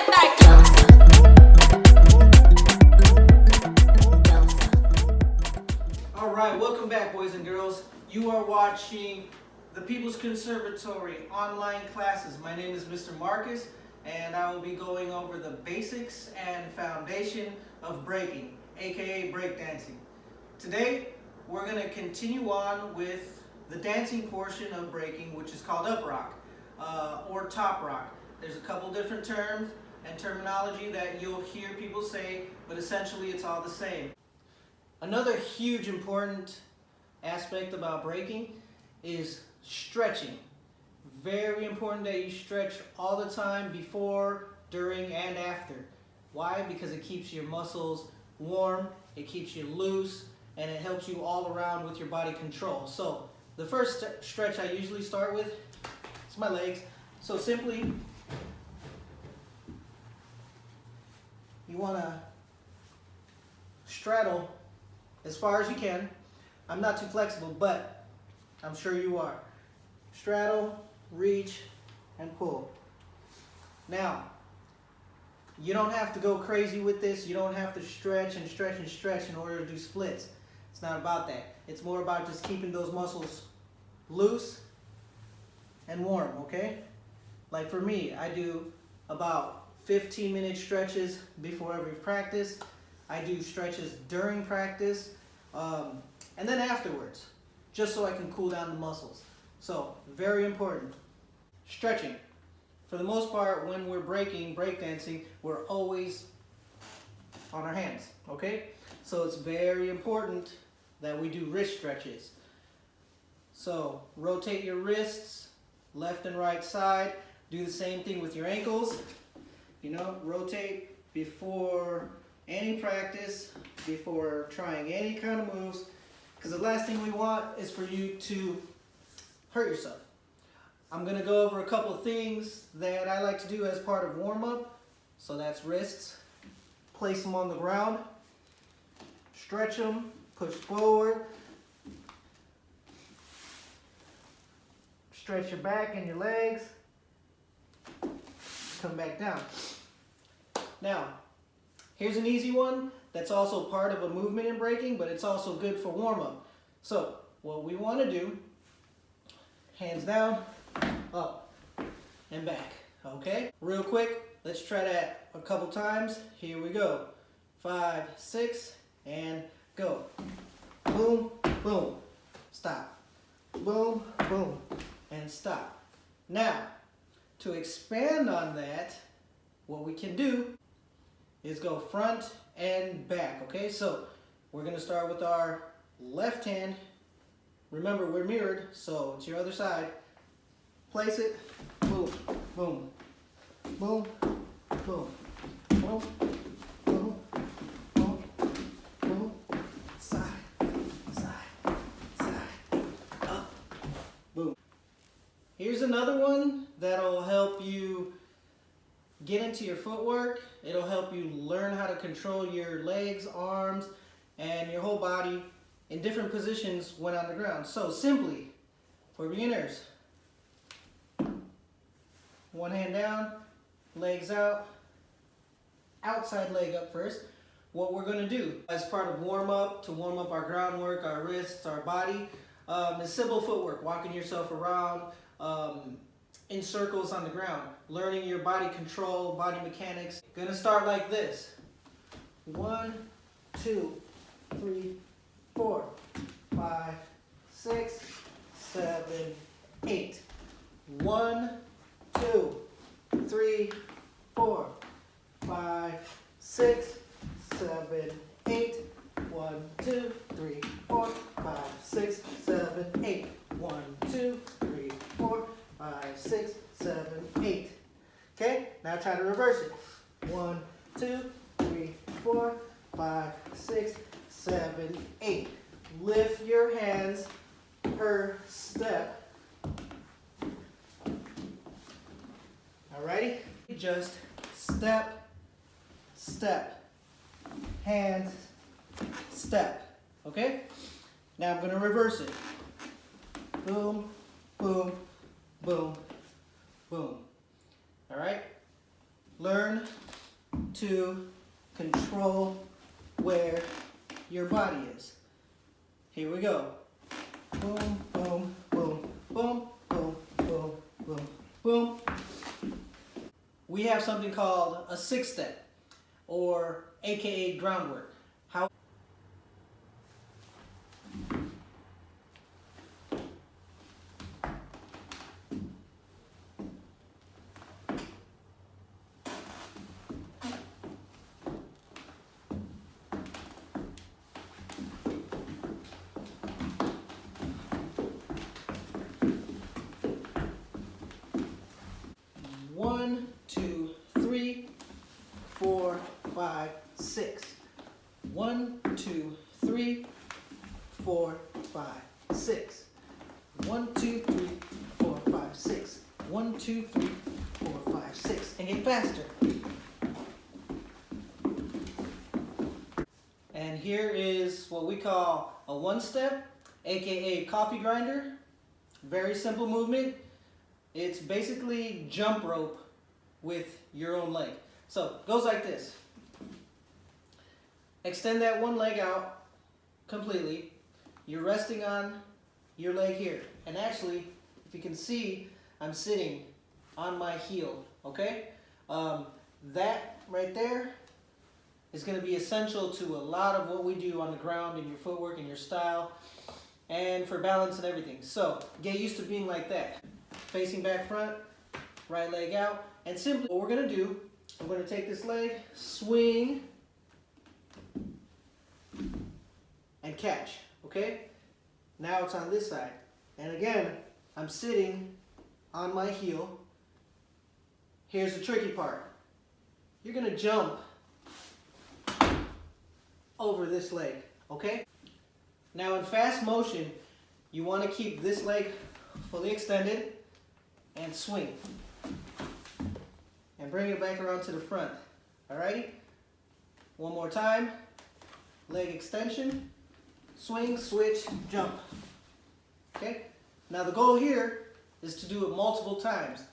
it back up. All right, welcome back, boys and girls. You are watching the People's Conservatory online classes. My name is Mr. Marcus, and I will be going over the basics and foundation of breaking, aka breakdancing. Today, we're going to continue on with the dancing portion of breaking, which is called Uprock or Toprock. There's a couple different terms and terminology that you'll hear people say, but essentially it's all the same. Another huge important aspect about breaking is stretching. Very important that you stretch all the time, before, during, and after. Why? Because it keeps your muscles warm, it keeps you loose, and it helps you all around with your body control. So the first stretch I usually start with is my legs. So simply, you want to straddle as far as you can. I'm not too flexible, but I'm sure you are. Straddle, reach, and pull. Now, you don't have to go crazy with this. You don't have to stretch and stretch and stretch in order to do splits. It's not about that. It's more about just keeping those muscles loose and warm, okay? Like for me, I do about 15-minute stretches before every practice. I do stretches during practice, and then afterwards, just so I can cool down the muscles. So, very important. Stretching. For the most part, when we're breakdancing, we're always on our hands, okay? So it's very important that we do wrist stretches. So, rotate your wrists, left and right side. Do the same thing with your ankles. You know, rotate before any practice, before trying any kind of moves, because the last thing we want is for you to hurt yourself. I'm going to go over a couple things that I like to do as part of warm-up. So that's wrists. Place them on the ground. Stretch them. Push forward. Stretch your back and your legs. Come back down. Now, here's an easy one that's also part of a movement in breaking, but it's also good for warm-up. So, what we want to do, hands down, up, and back, okay? Real quick, let's try that a couple times. Here we go. 5, 6, and go. Boom, boom, stop. Boom, boom, and stop. Now, to expand on that, what we can do is go front and back, okay? So we're going to start with our left hand. Remember, we're mirrored, so it's your other side. Place it, boom, boom, boom, boom, boom, boom, boom, boom, side, side, side, up, boom. Here's another one that'll help you get into your footwork. It'll help you learn how to control your legs, arms, and your whole body in different positions when on the ground. So simply, for beginners, one hand down, legs out, outside leg up first. What we're going to do as part of warm-up, to warm up our groundwork, our wrists, our body, is simple footwork, walking yourself around, in circles on the ground, learning your body control, body mechanics. Gonna start like this. 1, 2, 3, 4, 5, 6, 7, 8. 1, 2, 3, 4, 5, 6, 7, 8. 1, 2, 3, 4, 5, 6, 7, 8. 1, 2, 3, 4, 5, 6, 7, 8. Okay, now try to reverse it. 1, 2, 3, 4, 5, 6, 7, 8. Lift your hands per step. Alrighty? Just step, step, hands, step. Okay? Now I'm going to reverse it. Boom, boom, boom, boom. Alright? Learn to control where your body is. Here we go. Boom, boom, boom, boom, boom, boom, boom, boom. We have something called a six-step, or AKA groundwork. How One, two, three, 4, 5, 6. 1, 2, 3, 4, 5, 6. 1, 2, 3, 4, 5, 6. 1, 2, 3, 4, 5, 6. And get faster. And here is what we call a one-step, aka coffee grinder. Very simple movement. It's basically jump rope with your own leg. So it goes like this. Extend that one leg out completely. You're resting on your leg here. And actually, if you can see, I'm sitting on my heel, okay? That right there is going to be essential to a lot of what we do on the ground in your footwork and your style and for balance and everything. So get used to being like that. Facing back front, right leg out, and simply what we're going to do, I'm going to take this leg, swing, and catch, okay? Now it's on this side. And again, I'm sitting on my heel. Here's the tricky part. You're going to jump over this leg, okay? Now in fast motion, you want to keep this leg fully extended and swing. And bring it back around to the front. Alrighty? One more time. Leg extension. Swing, switch, jump. Okay? Now the goal here is to do it multiple times.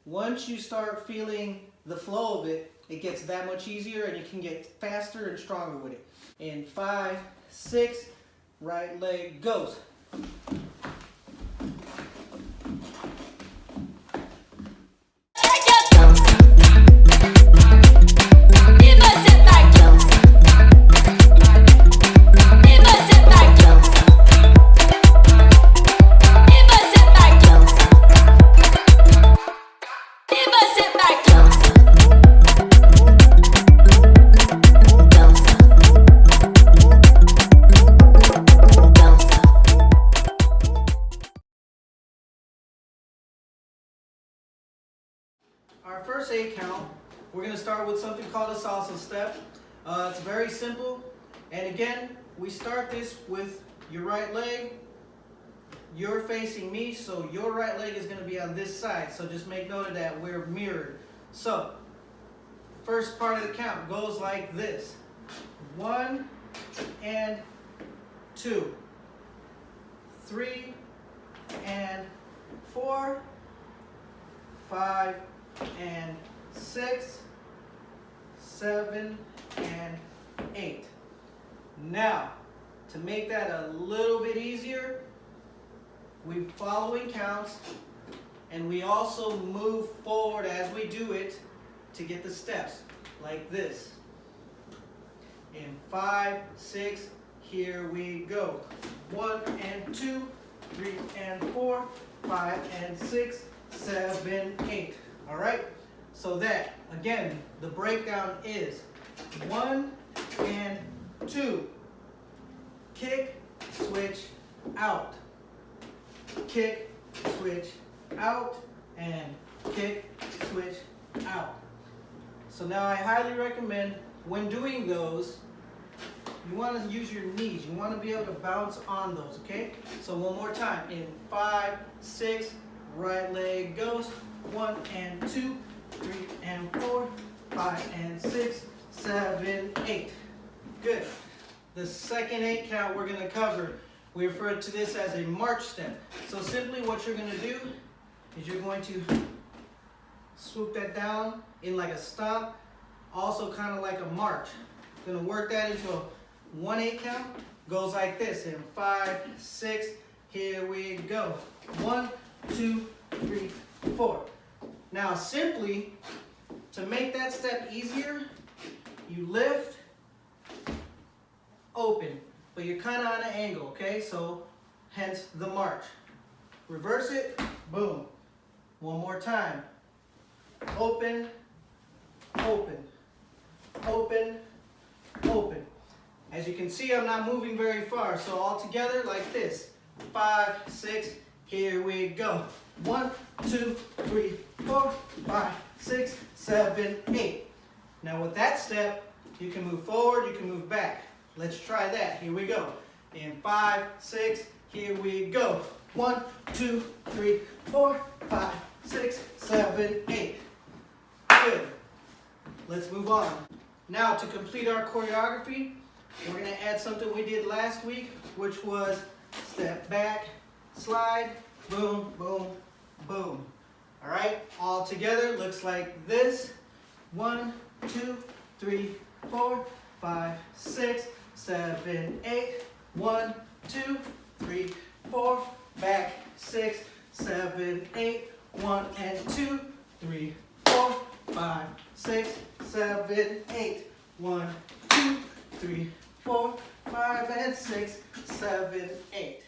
Once you start feeling the flow of it, it gets that much easier and you can get faster and stronger with it. In 5, 6, right leg goes. Our first 8 count, we're going to start with something called a salsa step. It's very simple. And again, we start this with your right leg. You're facing me, so your right leg is going to be on this side. So just make note of that. We're mirrored. So, first part of the count goes like this. 1 and 2. 3 and 4. 5 and 6, 7 and 8. Now, to make that a little bit easier, we're following counts and we also move forward as we do it to get the steps like this. In 5, 6, here we go. 1 and 2, 3 and 4, 5 and 6, 7, 8. All right, so that, again, the breakdown is 1 and 2. Kick, switch, out. Kick, switch, out, and kick, switch, out. So now I highly recommend when doing those, you want to use your knees. You want to be able to bounce on those, okay? So one more time. In 5, 6, right leg goes. 1 and 2, 3 and 4, 5 and 6, 7, 8. Good. The second 8 count we're going to cover, we refer to this as a march step. So simply what you're going to do is you're going to swoop that down in like a stomp, also kind of like a march. Gonna work that into a 1-8 count. Goes like this in 5, 6, here we go. 1, 2, 3, 4. Now simply, to make that step easier, you lift, open, but you're kind of on an angle, okay? So hence the march. Reverse it, boom. One more time. Open, open, open, open. As you can see, I'm not moving very far, so all together like this. 5, 6, here we go. 1, 2, 3, 4, 5, 6, 7, 8. Now with that step, you can move forward, you can move back. Let's try that. Here we go. In 5, 6, here we go. 1, 2, 3, 4, 5, 6, 7, 8. Good. Let's move on. Now to complete our choreography, we're going to add something we did last week, which was step back, slide, boom, boom, boom. All right, all together looks like this. 1, 2, 3, 4, 5, 6, 7, 8. 1, 2, 3, 4, back, 6, 7, 8. 1 and 2, 3, 4, 5, 6, 7, 8. 1, 2, 3, 4, 5, and 6, 7, 8.